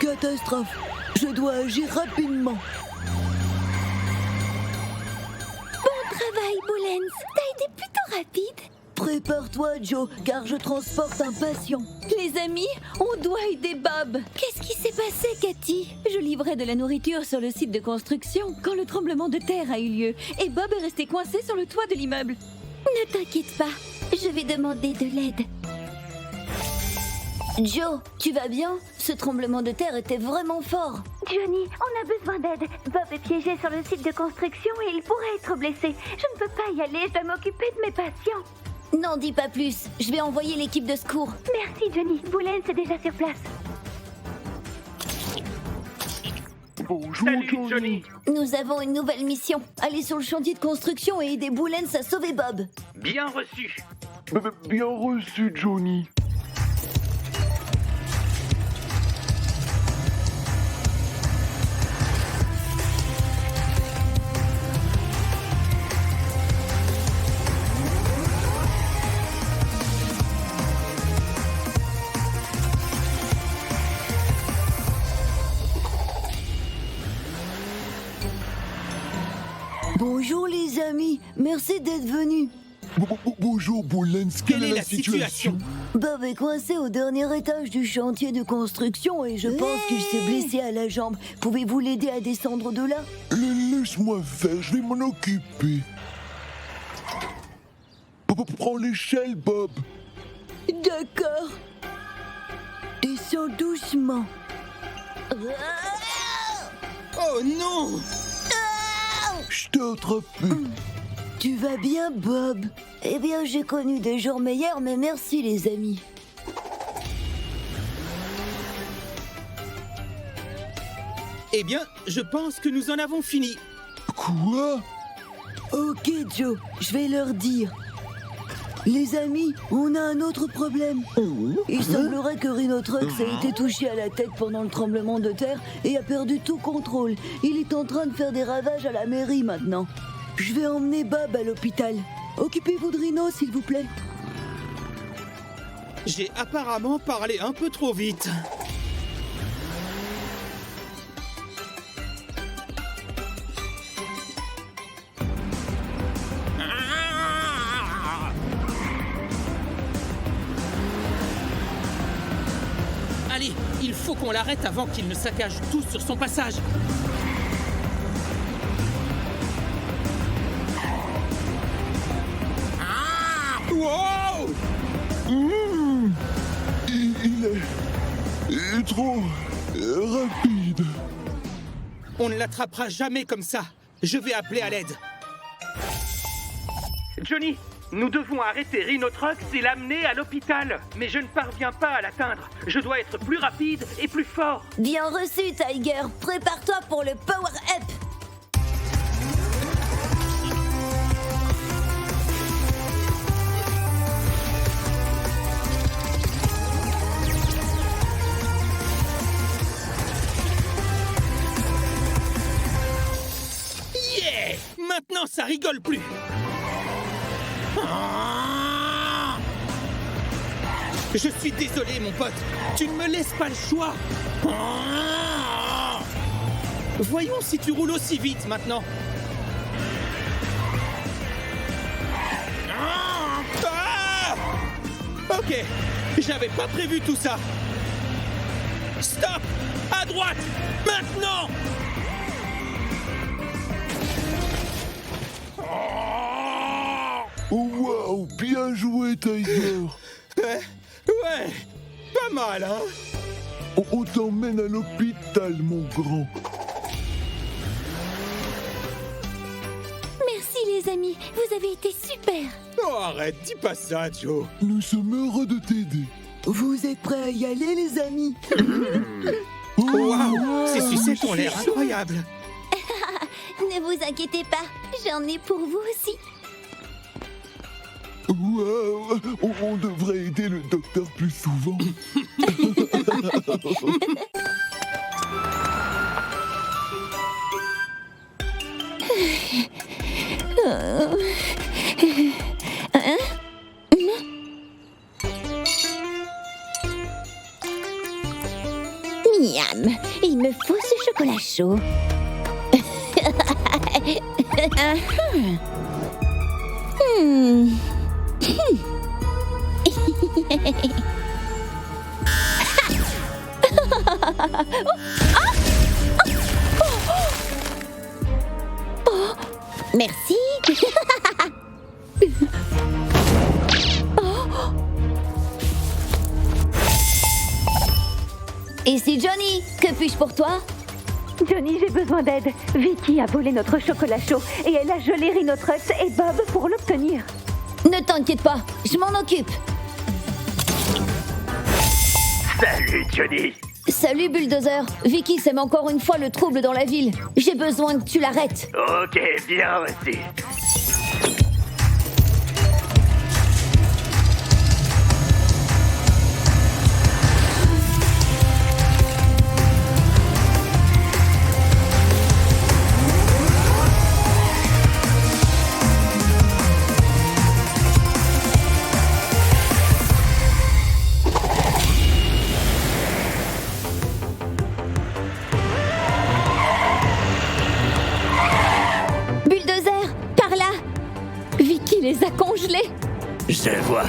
Catastrophe! Je dois agir rapidement. Bon travail, Boulens. T'as été plutôt rapide. Prépare-toi, Joe, car je transporte un patient. Les amis, on doit aider Bob. Qu'est-ce qui s'est passé, Cathy? Je livrais de la nourriture sur le site de construction quand le tremblement de terre a eu lieu et Bob est resté coincé sur le toit de l'immeuble. Ne t'inquiète pas, je vais demander de l'aide. Joe, tu vas bien? Ce tremblement de terre était vraiment fort. Johnny, on a besoin d'aide. Bob est piégé sur le site de construction et il pourrait être blessé. Je ne peux pas y aller, je dois m'occuper de mes patients. N'en dis pas plus, je vais envoyer l'équipe de secours. Merci, Johnny. Boulens est déjà sur place. Bonjour, Johnny. Nous avons une nouvelle mission. Aller sur le chantier de construction et aider Boulens à sauver Bob. Bien reçu. Bien reçu, Johnny. Bonjour les amis, merci d'être venus. Bonjour, Boulens. Quelle est la situation? Bob est coincé au dernier étage du chantier de construction et je pense qu'il s'est blessé à la jambe. Pouvez-vous l'aider à descendre de là? Laisse-moi faire, je vais m'en occuper. Prends l'échelle, Bob. D'accord. Descends doucement. Oh non! Je t'ai attrapé. Tu vas bien, Bob? Eh bien, j'ai connu des jours meilleurs, mais merci les amis. Eh bien, je pense que nous en avons fini. Quoi? Ok, Joe, je vais leur dire. Les amis, on a un autre problème. Il semblerait que Rhino Trucks a été touché à la tête pendant le tremblement de terre et a perdu tout contrôle. Il est en train de faire des ravages à la mairie maintenant. Je vais emmener Bob à l'hôpital. Occupez-vous de Rhino, s'il vous plaît. J'ai apparemment parlé un peu trop vite. Allez, il faut qu'on l'arrête avant qu'il ne saccage tout sur son passage. Wow! Il est trop rapide. On ne l'attrapera jamais comme ça. Je vais appeler à l'aide. Johnny, nous devons arrêter Rhino Trucks et l'amener à l'hôpital. Mais je ne parviens pas à l'atteindre. Je dois être plus rapide et plus fort. Bien reçu, Tiger. Prépare-toi pour le power-up. Yeah! Maintenant, ça rigole plus. Je suis désolé, mon pote. Tu ne me laisses pas le choix. Voyons si tu roules aussi vite maintenant. Ok, j'avais pas prévu tout ça. Stop! À droite! Maintenant! Wow, bien joué, Tiger. Ouais, pas mal, hein? On t'emmène à l'hôpital, mon grand. Merci, les amis. Vous avez été super. Oh, arrête, dis pas ça, Joe. Nous sommes heureux de t'aider. Vous êtes prêts à y aller, les amis? Waouh, ces sucettes ont l'air incroyables. Ne vous inquiétez pas, j'en ai pour vous aussi. Wow, on devrait aider le docteur plus souvent. Miam. Il me faut ce chocolat chaud. Merci. Ici Johnny, que puis-je pour toi? Johnny, j'ai besoin d'aide. Vicky a volé notre chocolat chaud et elle a gelé Rhinotrox et Bob pour l'obtenir. Ne t'inquiète pas, je m'en occupe. Salut, Johnny. Salut Bulldozer. Vicky sème encore une fois le trouble dans la ville. J'ai besoin que tu l'arrêtes. Ok, bien reçu. Bulldozer, par là. Vicky les a congelés. Je vois.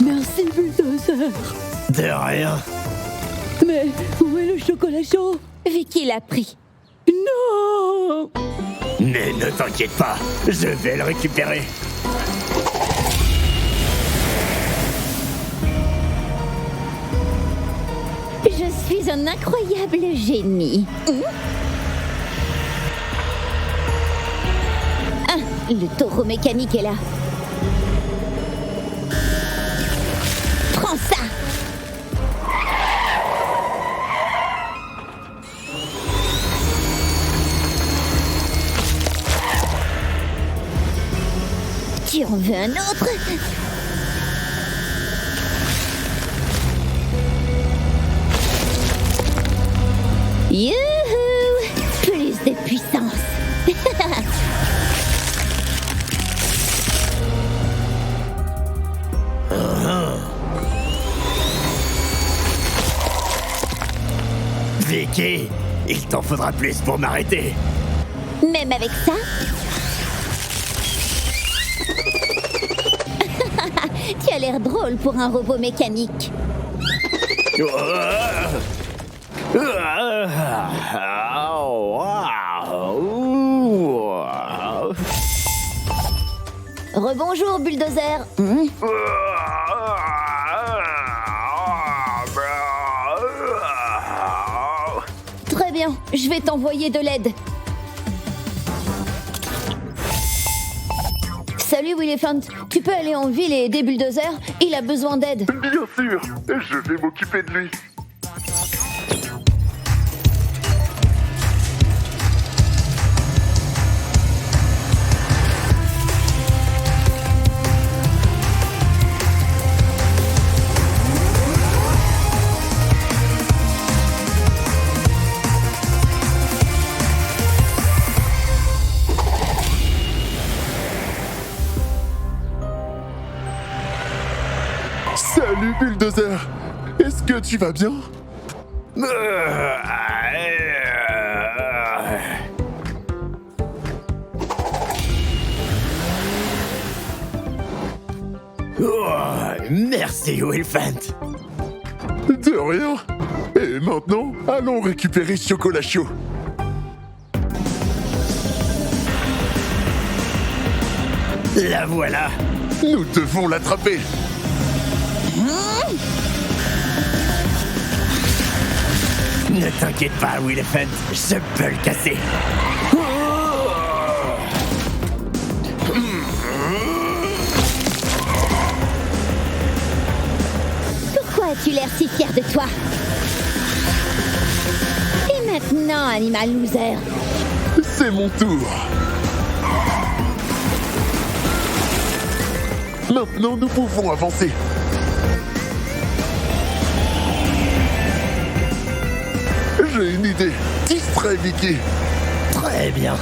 Merci, Bulldozer. De rien. Mais où est le chocolat chaud? Vicky l'a pris. Non! Mais ne t'inquiète pas, je vais le récupérer. Je suis un incroyable génie. Ah, le taureau mécanique est là. Prends ça. Tu en veux un autre? Youhou! Plus de puissance. Vicky, il t'en faudra plus pour m'arrêter. Même avec ça? Tu as l'air drôle pour un robot mécanique. Rebonjour, Bulldozer. Très bien, je vais t'envoyer de l'aide. Salut Willefant, tu peux aller en ville et aider Bulldozer? Il a besoin d'aide. Bien sûr, je vais m'occuper de lui. Salut Bulldozer, est-ce que tu vas bien? Merci, Willefant. De rien. Et maintenant, allons récupérer Chocolat Chaud. La voilà. Nous devons l'attraper. Ne t'inquiète pas, Willefant, je peux le casser. Pourquoi as-tu l'air si fier de toi? Et maintenant, animal loser? C'est mon tour. Maintenant, nous pouvons avancer. J'ai une idée. Distrait Vicky. Très bien.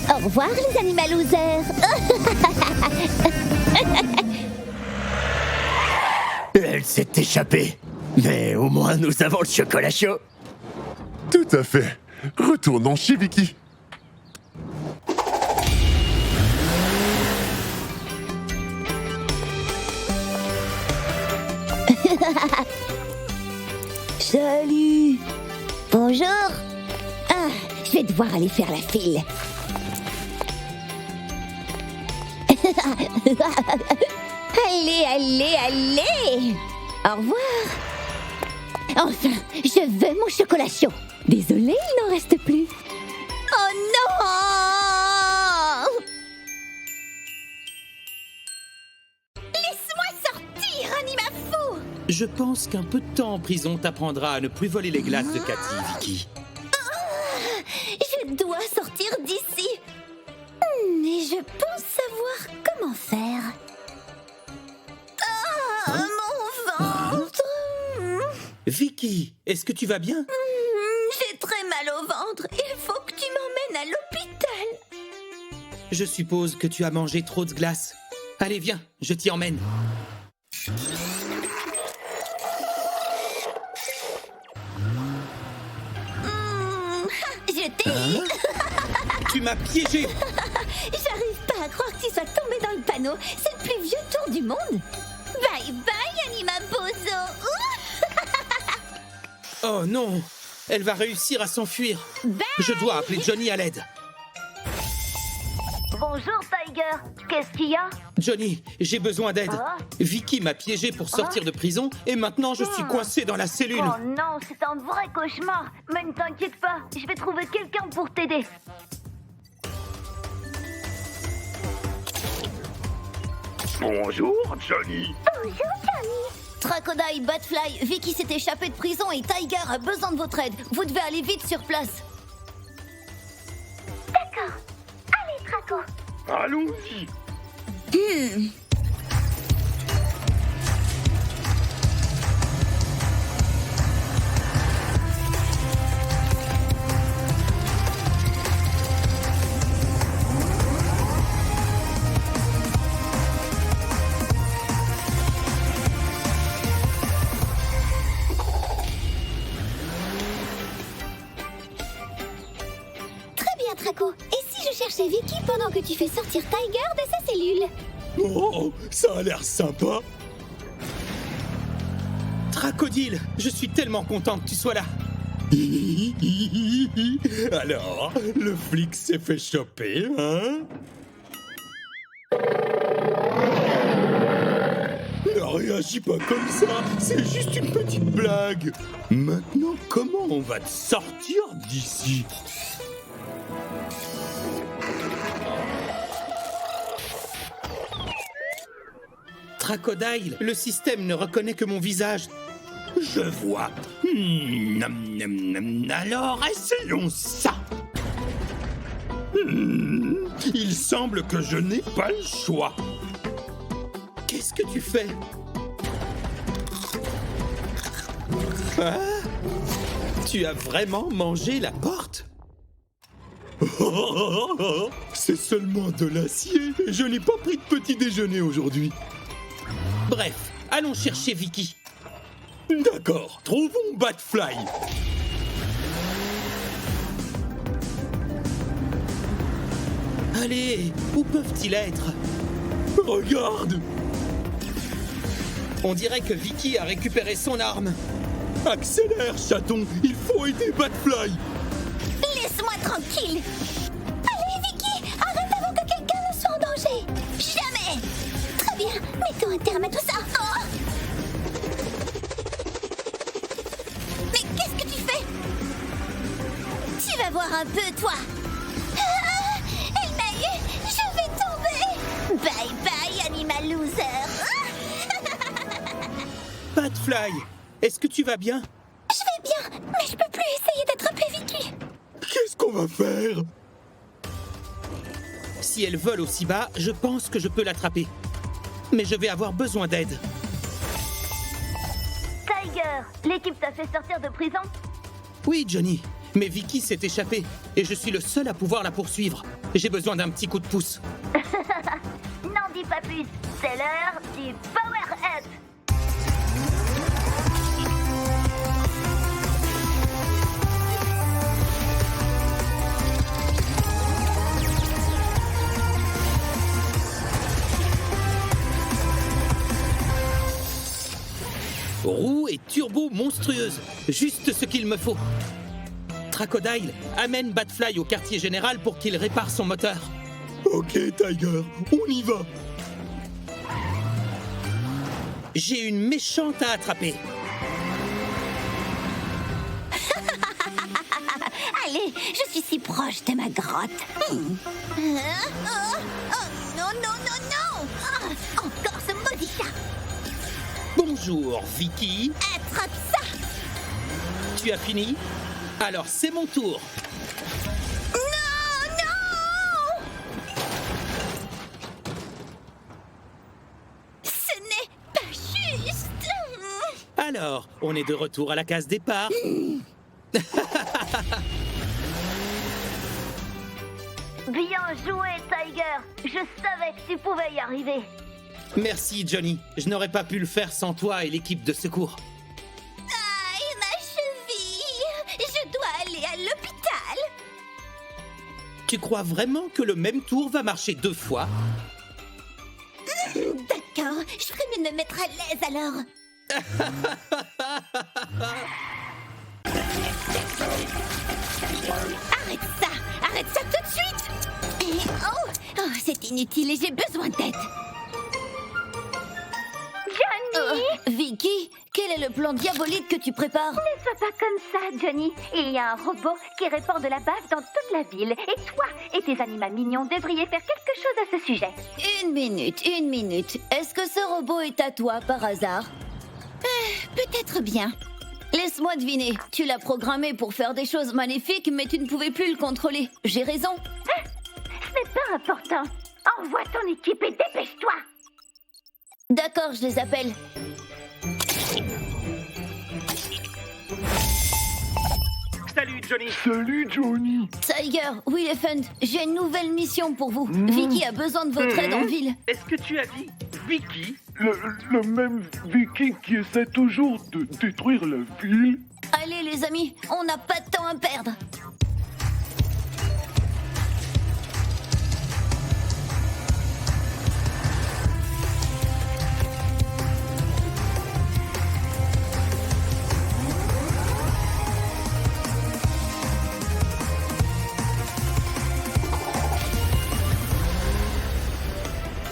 Au revoir les animalosaires. Elle s'est échappée. Mais au moins nous avons le chocolat chaud. Tout à fait. Retournons chez Vicky. Salut. Bonjour. Ah, je vais devoir aller faire la file. Allez, allez, allez. Au revoir. Enfin, je veux mon chocolat chaud. Désolée, il n'en reste plus. Oh non! Laisse-moi sortir, anima fou! Je pense qu'un peu de temps en prison t'apprendra à ne plus voler les glaces de Cathy, Vicky. Je dois sortir d'ici. Mais je pense savoir comment faire. Ah, mon ventre! Vicky, est-ce que tu vas bien? J'ai très mal au ventre. Il faut que tu m'emmènes à l'hôpital. Je suppose que tu as mangé trop de glace. Allez, viens, je t'y emmène. Je t'ai... Tu m'as piégé. J'arrive pas à croire que tu sois tombé dans le panneau. C'est le plus vieux tour du monde. Bye bye, Anima Bozo. Oh non, elle va réussir à s'enfuir. Je dois appeler Johnny à l'aide. Bonjour, Tiger. Qu'est-ce qu'il y a? Johnny, j'ai besoin d'aide. Vicky m'a piégé pour sortir de prison et maintenant je suis coincé dans la cellule. Oh non, c'est un vrai cauchemar. Mais ne t'inquiète pas, je vais trouver quelqu'un pour t'aider. Bonjour, Johnny. Bonjour, Johnny. Crocodile, Batfly, Vicky s'est échappée de prison et Tiger a besoin de votre aide. Vous devez aller vite sur place. D'accord. Allez, Traco. Allons-y. Traco, et si je cherchais Vicky pendant que tu fais sortir Tiger de sa cellule? Oh, ça a l'air sympa. Crocodile, je suis tellement content que tu sois là. Alors, le flic s'est fait choper, hein? Ne réagis pas comme ça, c'est juste une petite blague. Maintenant, comment on va te sortir d'ici? Crocodile, le système ne reconnaît que mon visage. Je vois. Alors, essayons ça. Il semble que je n'ai pas le choix. Qu'est-ce que tu fais? Ah? Tu as vraiment mangé la porte? C'est seulement de l'acier. Je n'ai pas pris de petit déjeuner aujourd'hui. Bref, allons chercher Vicky. D'accord, trouvons Batfly. Allez, où peuvent-ils être? Regarde! On dirait que Vicky a récupéré son arme. Accélère, chaton, il faut aider Batfly. Laisse-moi tranquille. Allez, Vicky, arrête avant que quelqu'un ne soit en danger. Jamais. Très bien, mettons un terme à tout ça. Oh. Mais qu'est-ce que tu fais? Tu vas voir un peu, toi. Ah, elle m'a eu. Je vais tomber. Bye bye, animal loser. Batfly, est-ce que tu vas bien? Je vais bien, mais je peux plus essayer d'attraper Vicky. Qu'est-ce qu'on va faire? Si elle vole aussi bas, je pense que je peux l'attraper. Mais je vais avoir besoin d'aide. Tiger, l'équipe t'a fait sortir de prison? Oui, Johnny. Mais Vicky s'est échappée et je suis le seul à pouvoir la poursuivre. J'ai besoin d'un petit coup de pouce. N'en dis pas plus, c'est l'heure du Power Up. Roue et turbo monstrueuse, juste ce qu'il me faut. Crocodile, amène Batfly au quartier général pour qu'il répare son moteur. Ok, Tiger, on y va. J'ai une méchante à attraper. Allez, je suis si proche de ma grotte. Oh non, non, non, non. Encore ce maudit chat. Bonjour, Vicky. Attrape ça. Tu as fini? Alors c'est mon tour. Non, non. Ce n'est pas juste. Alors, on est de retour à la case départ. Bien joué, Tiger. Je savais que tu pouvais y arriver. Merci, Johnny. Je n'aurais pas pu le faire sans toi et l'équipe de secours. Aïe, ma cheville. Je dois aller à l'hôpital. Tu crois vraiment que le même tour va marcher 2 fois? D'accord, je ferais mieux de me mettre à l'aise alors. Arrête ça tout de suite. Et oh, c'est inutile et j'ai besoin d'aide. Johnny, Vicky, quel est le plan diabolique que tu prépares? ne sois pas comme ça, Johnny. Il y a un robot qui répand de la bave dans toute la ville. Et toi et tes animaux mignons devriez faire quelque chose à ce sujet. Une minute. Est-ce que ce robot est à toi par hasard? Peut-être bien. Laisse-moi deviner, tu l'as programmé pour faire des choses maléfiques, mais tu ne pouvais plus le contrôler. J'ai raison? Ce n'est pas important. Envoie ton équipe et dépêche-toi. D'accord, je les appelle. Salut, Johnny. Salut, Johnny. Tiger, Willefant, j'ai une nouvelle mission pour vous. Vicky a besoin de votre aide en ville. Est-ce que tu as dit Vicky? Le même Viking qui essaie toujours de détruire la ville. Allez les amis, on n'a pas de temps à perdre.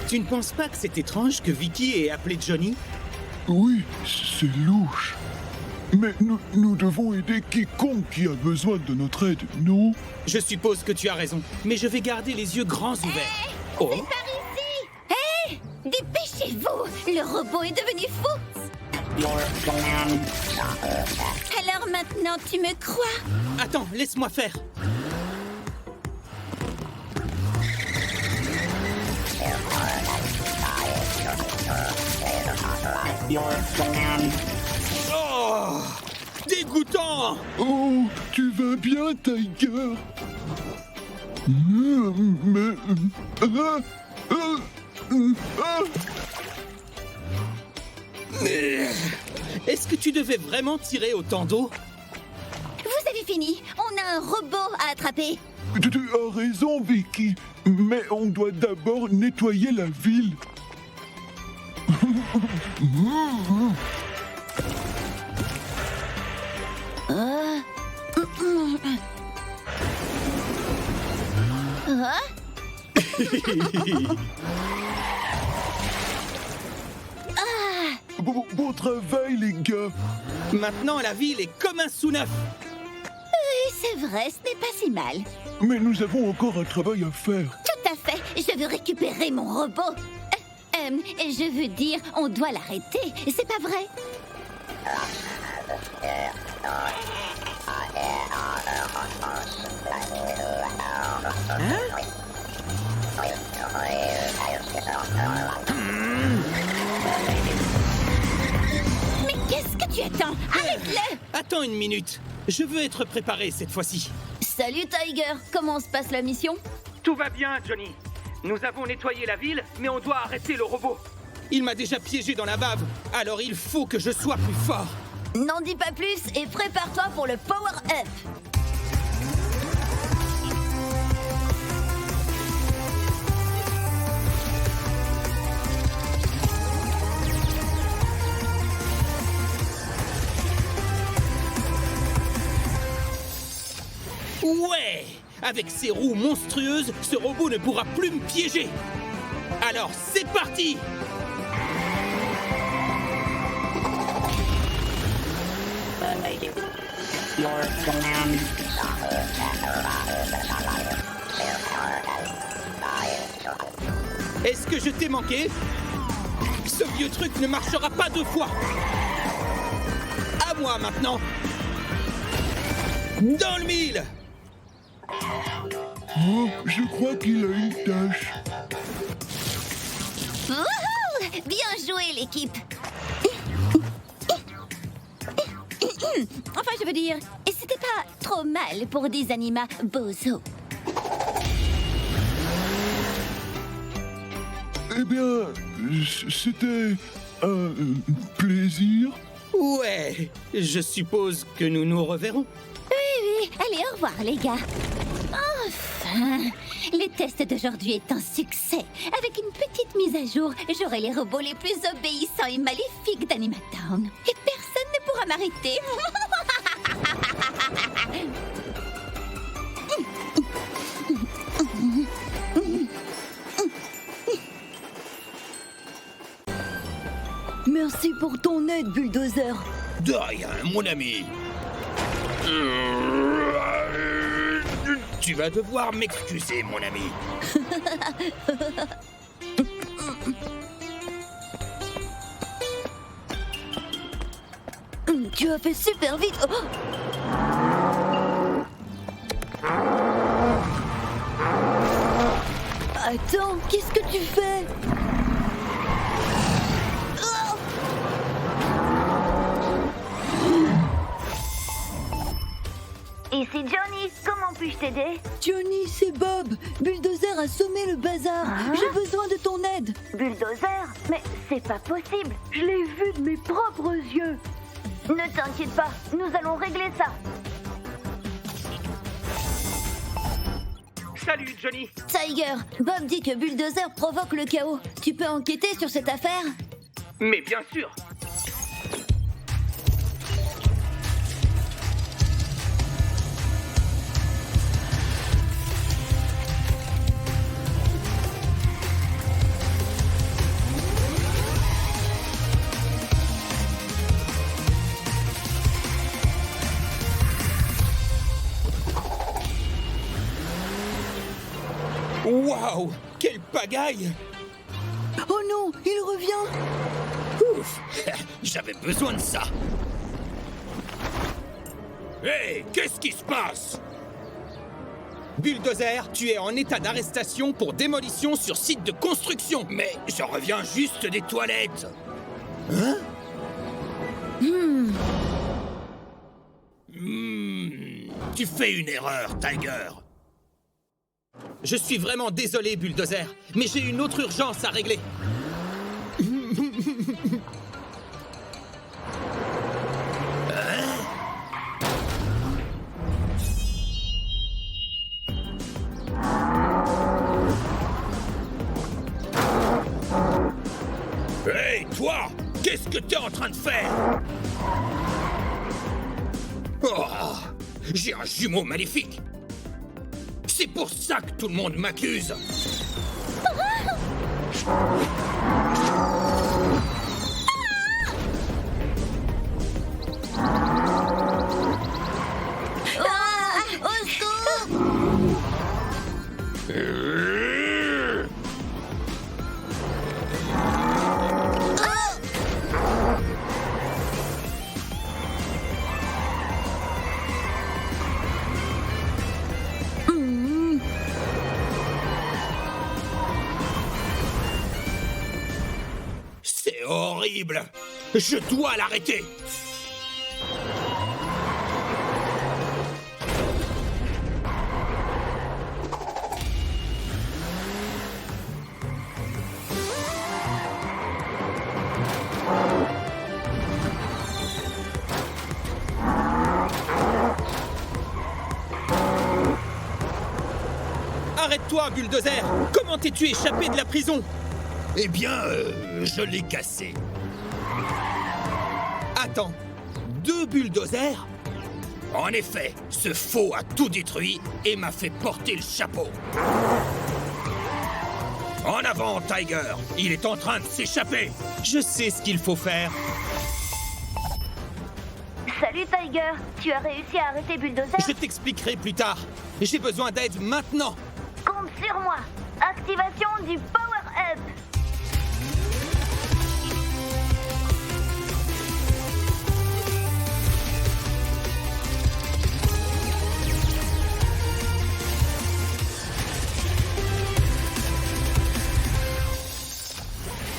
Tu ne penses pas que c'est étrange que Vicky ait appelé Johnny? Oui, c'est louche. Mais nous devons aider quiconque qui a besoin de notre aide, non? Je suppose que tu as raison, mais je vais garder les yeux grands ouverts. Oh, Par ici. Hé, dépêchez-vous. Le robot est devenu fou. Alors maintenant, tu me crois? attends, laisse-moi faire. Oh, dégoûtant! Oh, tu vas bien, Tiger? Mais... Est-ce que tu devais vraiment tirer autant d'eau? Vous avez fini. On a un robot à attraper. Tu as raison, Vicky. Mais on doit d'abord nettoyer la ville. Bon travail, les gars. Maintenant, la ville est comme un sous-neuf. Oui, c'est vrai, ce n'est pas si mal. Mais nous avons encore un travail à faire. Tout à fait. Je veux récupérer mon robot. Je veux dire, on doit l'arrêter. C'est pas vrai? Mais qu'est-ce que tu attends? Arrête-le! Attends une minute. Je veux être préparé cette fois-ci. Salut Tiger, comment se passe la mission? Tout va bien, Johnny. Nous avons nettoyé la ville, mais on doit arrêter le robot. Il m'a déjà piégé dans la bave, alors il faut que je sois plus fort. N'en dis pas plus et prépare-toi pour le power-up. Ouais! Avec ses roues monstrueuses, ce robot ne pourra plus me piéger. Alors, c'est parti! Est-ce que je t'ai manqué? Ce vieux truc ne marchera pas 2 fois. À moi maintenant. Dans le mille. Oh, je crois qu'il a une tâche. Wouhou! Bien joué, l'équipe. Enfin, je veux dire, C'était pas trop mal pour des animaux bozo. Eh bien, c'était un plaisir. Ouais, je suppose que nous nous reverrons. Oui, allez, au revoir, les gars. Enfin, le test d'aujourd'hui est un succès. Avec une petite mise à jour, j'aurai les robots les plus obéissants et maléfiques d'Animatown. Et personne ne pourra m'arrêter. Merci pour ton aide, Bulldozer. De rien, mon ami. Tu vas devoir m'excuser, mon ami. Tu as fait super vite. Oh. Attends, qu'est-ce que tu fais? Ici Johnny, comment puis-je t'aider? Johnny, c'est Bob. Bulldozer a sommé le bazar. J'ai besoin de ton aide. Bulldozer? Mais c'est pas possible. Je l'ai vu de mes propres yeux. Ne t'inquiète pas, nous allons régler ça. Salut, Johnny. Tiger, Bob dit que Bulldozer provoque le chaos. Tu peux enquêter sur cette affaire? Mais bien sûr. Waouh! Quelle pagaille! Oh non, il revient. Ouf, j'avais besoin de ça. Hé, qu'est-ce qui se passe? Bulldozer, tu es en état d'arrestation pour démolition sur site de construction. Mais je reviens juste des toilettes. Tu fais une erreur, Tiger. Je suis vraiment désolé, Bulldozer, mais j'ai une autre urgence à régler. Hé, toi! Qu'est-ce que t'es en train de faire? Oh, j'ai un jumeau maléfique. C'est pour ça que tout le monde m'accuse. Au secours! C'est horrible. Je dois l'arrêter. Arrête-toi, Bulldozer! Comment t'es-tu échappé de la prison? Eh bien, je l'ai cassé. Attends, 2 bulldozers? En effet, ce faux a tout détruit et m'a fait porter le chapeau. En avant, Tiger! Il est en train de s'échapper! Je sais ce qu'il faut faire. Salut Tiger, tu as réussi à arrêter Bulldozer? Je t'expliquerai plus tard. J'ai besoin d'aide maintenant. Compte sur moi. Activation du Power-Up.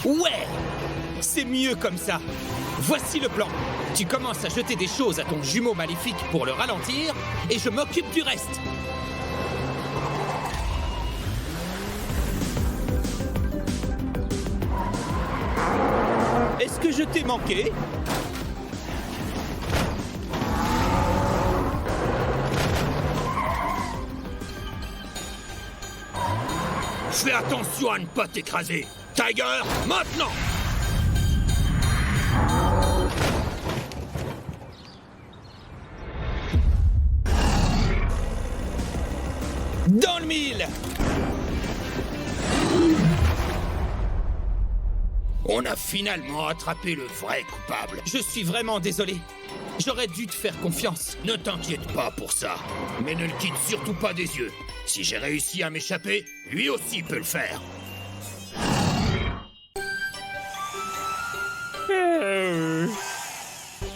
Ouais! C'est mieux comme ça. Voici le plan. Tu commences à jeter des choses à ton jumeau maléfique pour le ralentir, et je m'occupe du reste. Est-ce que je t'ai manqué? Fais attention à ne pas t'écraser! Tiger, maintenant! Dans le mille! On a finalement attrapé le vrai coupable. Je suis vraiment désolé. J'aurais dû te faire confiance. Ne t'inquiète pas pour ça, mais ne le quitte surtout pas des yeux. Si j'ai réussi à m'échapper, lui aussi peut le faire.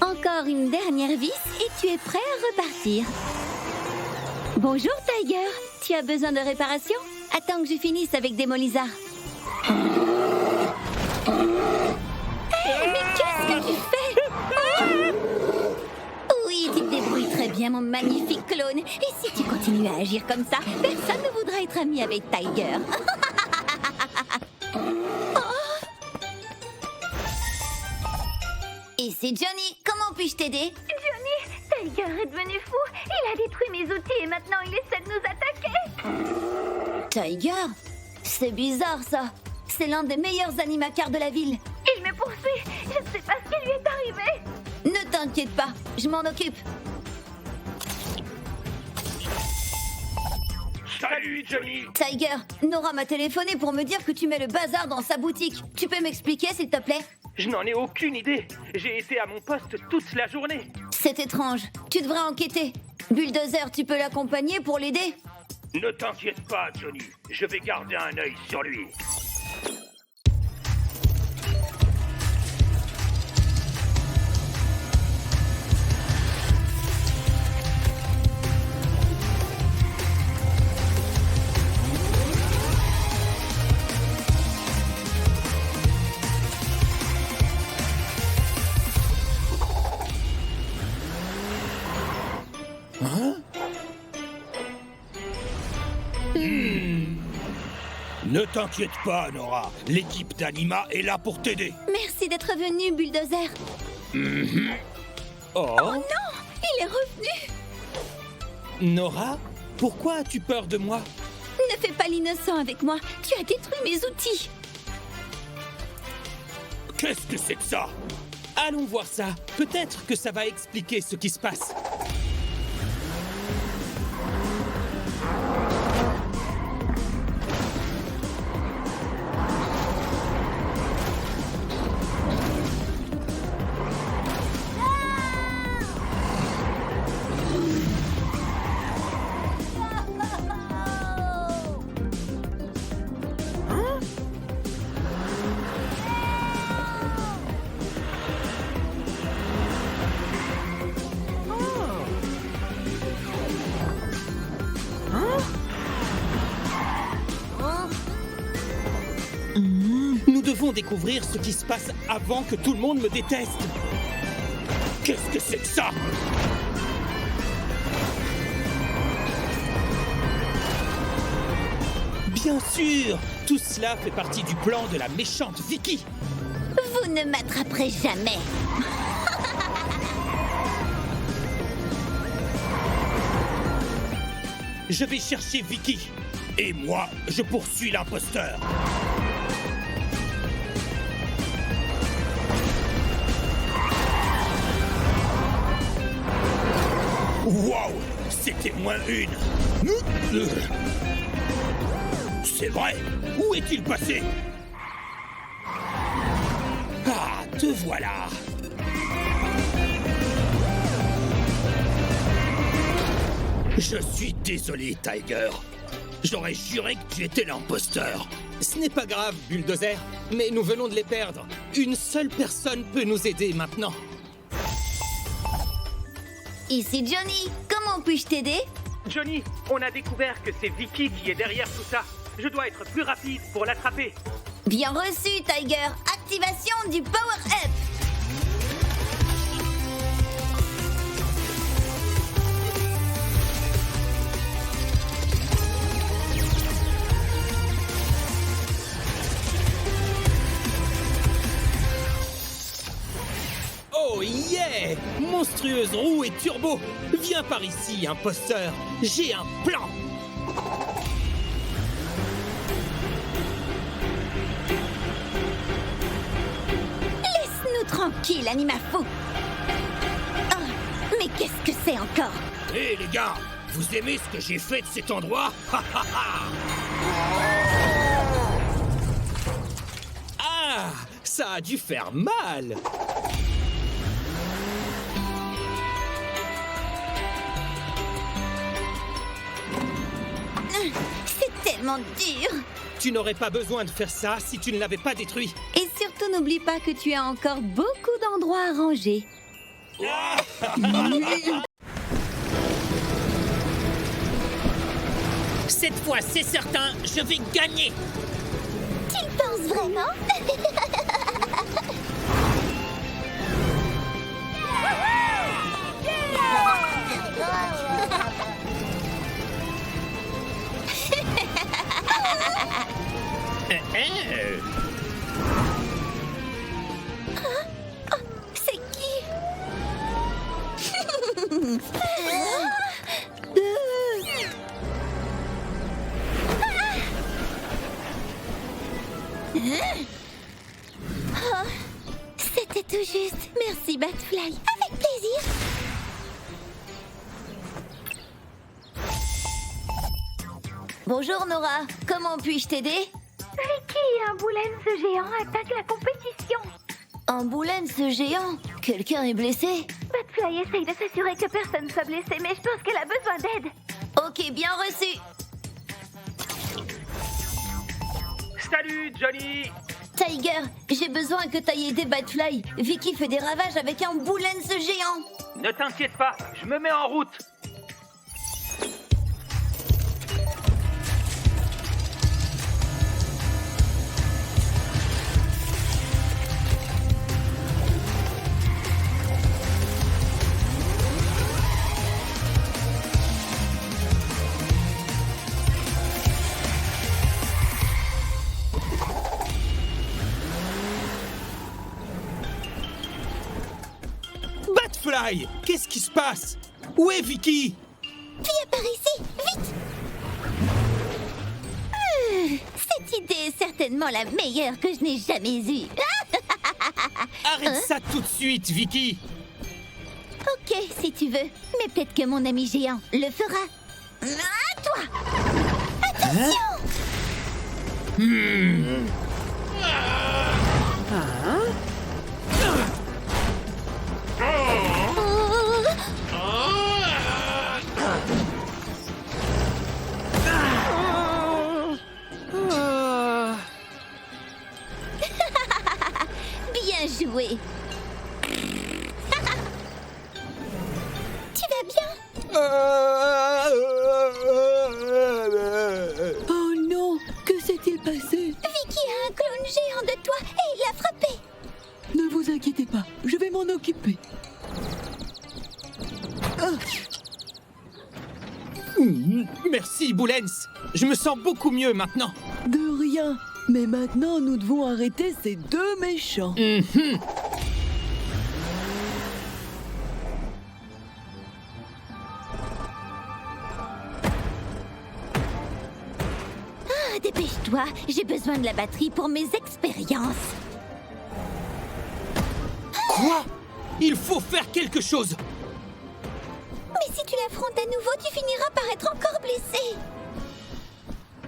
Encore une dernière vis et tu es prêt à repartir. Bonjour Tiger, tu as besoin de réparation? Attends que je finisse avec Démolizard. Mais qu'est-ce que tu fais? Oui, tu te débrouilles très bien, mon magnifique clone. Et si tu continues à agir comme ça, personne ne voudra être ami avec Tiger. Ici Johnny, comment puis-je t'aider? Johnny, Tiger est devenu fou. Il a détruit mes outils et maintenant il essaie de nous attaquer. Tiger? C'est bizarre ça. C'est l'un des meilleurs animacars de la ville. Il me poursuit. Je ne sais pas ce qui lui est arrivé. Ne t'inquiète pas, je m'en occupe. Salut, Johnny. Tiger, Nora m'a téléphoné pour me dire que tu mets le bazar dans sa boutique. Tu peux m'expliquer s'il te plaît? Je n'en ai aucune idée. J'ai été à mon poste toute la journée. C'est étrange. Tu devrais enquêter. Bulldozer, tu peux l'accompagner pour l'aider? Ne t'inquiète pas, Johnny. Je vais garder un œil sur lui. Ne t'inquiète pas, Nora. L'équipe d'Anima est là pour t'aider. Merci d'être venu, Bulldozer. Oh, Oh non, il est revenu. Nora, pourquoi as-tu peur de moi? Ne fais pas l'innocent avec moi. Tu as détruit mes outils. Qu'est-ce que c'est que ça? Allons voir ça. Peut-être que ça va expliquer ce qui se passe. Nous devons découvrir ce qui se passe avant que tout le monde me déteste. Qu'est-ce que c'est que ça? Bien sûr, tout cela fait partie du plan de la méchante Vicky. Vous ne m'attraperez jamais. Je vais chercher Vicky. Et moi, je poursuis l'imposteur. Waouh, c'était moins une. C'est vrai. Où est-il passé? Ah, te voilà. Je suis désolé, Tiger. J'aurais juré que tu étais l'imposteur. Ce n'est pas grave, Bulldozer, mais nous venons de les perdre. Une seule personne peut nous aider maintenant. Ici Johnny, comment puis-je t'aider? Johnny, on a découvert que c'est Vicky qui est derrière tout ça. Je dois être plus rapide pour l'attraper. Bien reçu, Tiger. Activation du power-up. Oh yeah! Monstrueuse roue et turbo! Viens par ici, imposteur! J'ai un plan! Laisse-nous tranquille, Animafou. Ah, mais qu'est-ce que c'est encore? Hé les gars, vous aimez ce que j'ai fait de cet endroit? Ah! Ça a dû faire mal! C'est tellement dur. Tu n'aurais pas besoin de faire ça si tu ne l'avais pas détruit. Et surtout, n'oublie pas que tu as encore beaucoup d'endroits à ranger. Cette fois, c'est certain, je vais gagner. Tu le penses vraiment? C'est qui? Oh, c'était tout juste. Merci, Batfly. Avec plaisir. Bonjour, Nora. Comment puis-je t'aider? Vicky et un Boulens géant attaquent la compétition. Un Boulens géant? Quelqu'un est blessé? Batfly essaye de s'assurer que personne ne soit blessé, mais je pense qu'elle a besoin d'aide. Ok, bien reçu. Salut, Johnny! Tiger, j'ai besoin que t'ailles aider Batfly. Vicky fait des ravages avec un Boulens géant. Ne t'inquiète pas, je me mets en route. Batfly! Qu'est-ce qui se passe? Où est Vicky? Viens par ici, vite. Cette idée est certainement la meilleure que je n'ai jamais eue. Arrête ça tout de suite, Vicky! Ok, si tu veux. Mais peut-être que mon ami géant le fera. À toi. Attention. Bien joué. Tu vas bien? Oh non, que s'est-il passé? Vicky a un clone géant de toi et il l'a frappé. Ne vous inquiétez pas, je vais m'en occuper. Merci, Boulens! Je me sens beaucoup mieux maintenant! De rien, mais maintenant nous devons arrêter ces deux méchants. dépêche-toi, j'ai besoin de la batterie pour mes expériences. Quoi? Il faut faire quelque chose. Mais si tu l'affrontes à nouveau, tu finiras par être encore blessé.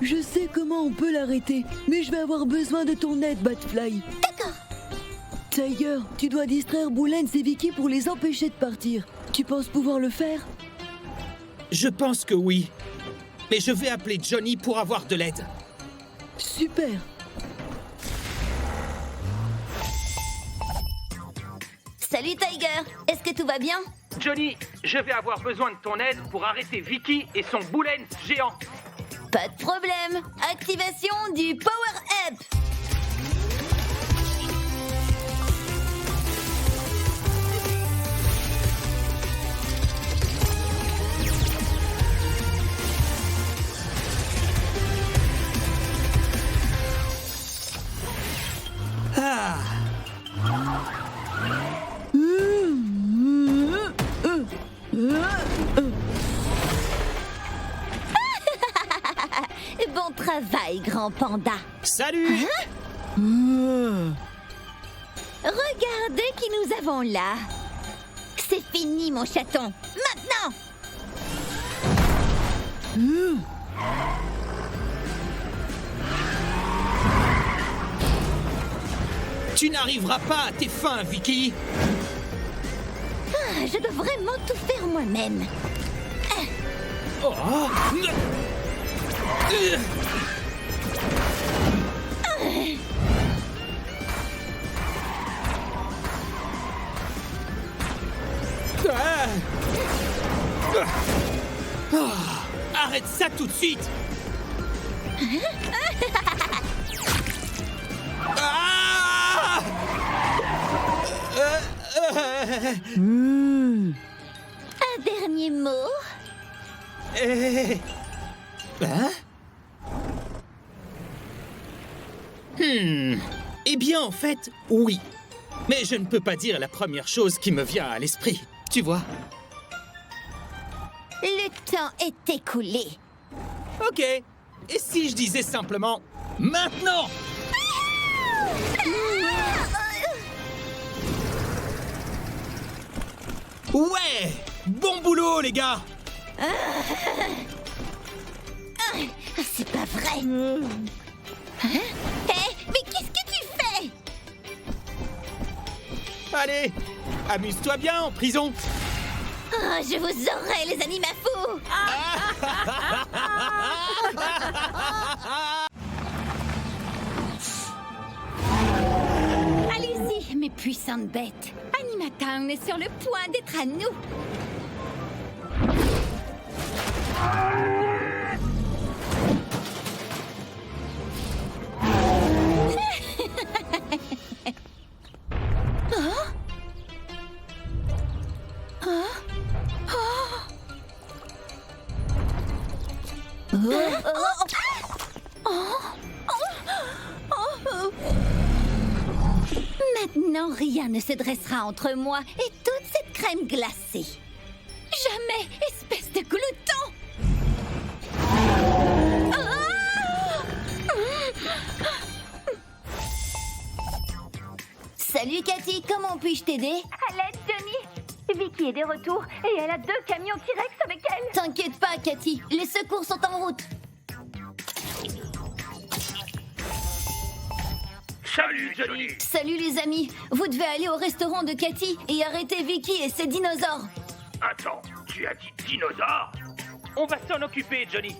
Je sais comment on peut l'arrêter, mais je vais avoir besoin de ton aide, Batfly. D'accord. Tiger, tu dois distraire Boulens et Vicky pour les empêcher de partir. Tu penses pouvoir le faire? Je pense que oui. Mais je vais appeler Johnny pour avoir de l'aide. Super. Salut Tiger, est-ce que tout va bien? Johnny, je vais avoir besoin de ton aide pour arrêter Vicky et son Boulens géant. Pas de problème. Activation du Power-Up. Ah! Bon travail, grand panda. Salut! Regardez qui nous avons là. C'est fini, mon chaton. Maintenant! Tu n'arriveras pas à tes fins, Vicky. Je dois vraiment tout faire moi-même. Oh. Arrête ça tout de suite. Ah! Un dernier mot? Hein? Eh bien, en fait, oui. Mais je ne peux pas dire la première chose qui me vient à l'esprit, tu vois. Le temps est écoulé. Ok. Et si je disais simplement maintenant? Ouais! Bon boulot, les gars! C'est pas vrai. Hé, mais qu'est-ce que tu fais? Allez, amuse-toi bien en prison! Je vous aurai, les animafous. Allez-y, mes puissantes bêtes. Animatown est sur le point d'être à nous. Maintenant, rien ne se dressera entre moi et toute cette crème glacée. Jamais, espèce de glouton! Salut Cathy, comment puis-je t'aider? À l'aide, Johnny. Vicky est de retour et elle a 2 camions T-Rex avec elle. T'inquiète pas Cathy, les secours sont en route. Salut, Johnny. Salut les amis, vous devez aller au restaurant de Cathy et arrêter Vicky et ses dinosaures. Attends, tu as dit dinosaure? On va s'en occuper, Johnny.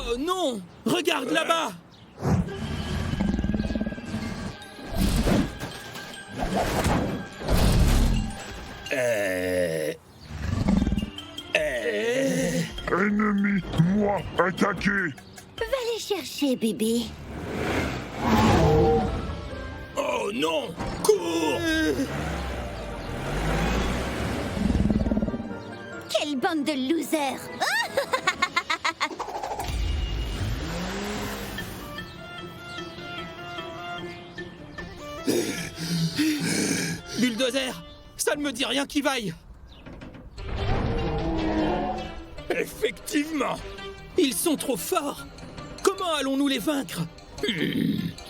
Oh non! Regarde là-bas! Ennemi, moi, attaqué. Va les chercher bébé. Oh non! Cours! Quelle bande de losers! Bulldozer, ça ne me dit rien qui vaille. Effectivement. Ils sont trop forts. Comment allons-nous les vaincre?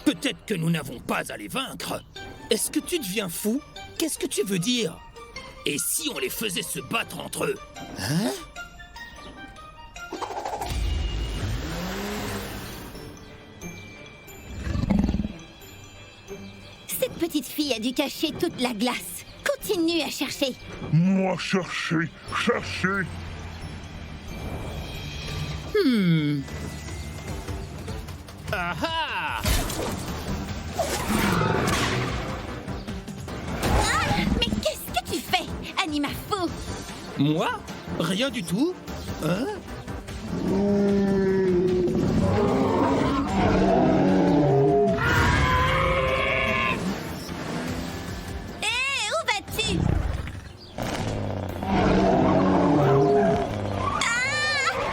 Peut-être que nous n'avons pas à les vaincre. Est-ce que tu deviens fou? Qu'est-ce que tu veux dire? Et si on les faisait se battre entre eux? Cette petite fille a dû cacher toute la glace. Continue à chercher. Moi chercher, chercher. Ah ah! Mais qu'est-ce que tu fais, Anima fou? Moi? Rien du tout. Hein? Hé, où vas-tu?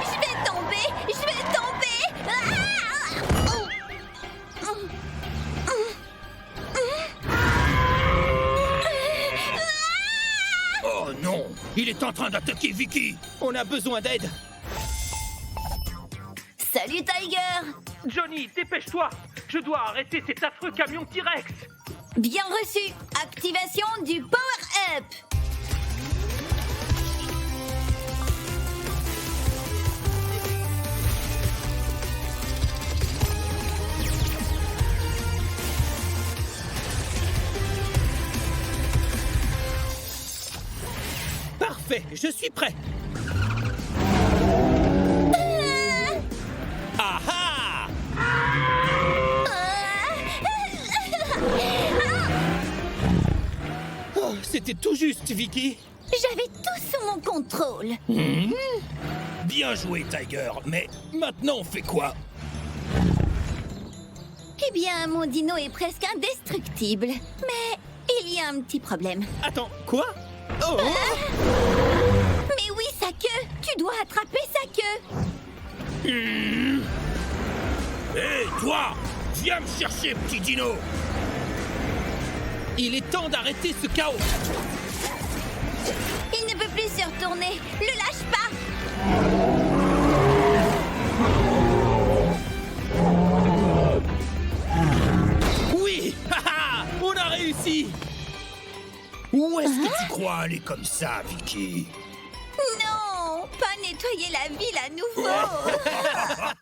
Je vais tomber! Je vais tomber! Oh non! Il est en train d'attaquer Vicky! On a besoin d'aide. Salut, Tiger! Johnny, dépêche-toi. Je dois arrêter cet affreux camion T-Rex. Bien reçu! Activation du Power-Up! Parfait, je suis prêt. Ah ah! Oh, c'était tout juste, Vicky. J'avais tout sous mon contrôle. Bien joué, Tiger, mais maintenant on fait quoi? Eh bien, mon dino est presque indestructible. Mais il y a un petit problème. Attends, quoi? Oh! Mais oui, sa queue! Tu dois attraper sa queue! Hé, toi! Viens me chercher, petit dino! Il est temps d'arrêter ce chaos. Il ne peut plus se retourner! Le lâche pas! Oui! Haha! On a réussi! Où est-ce que tu crois aller comme ça, Vicky? Non! Pas nettoyer la ville à nouveau!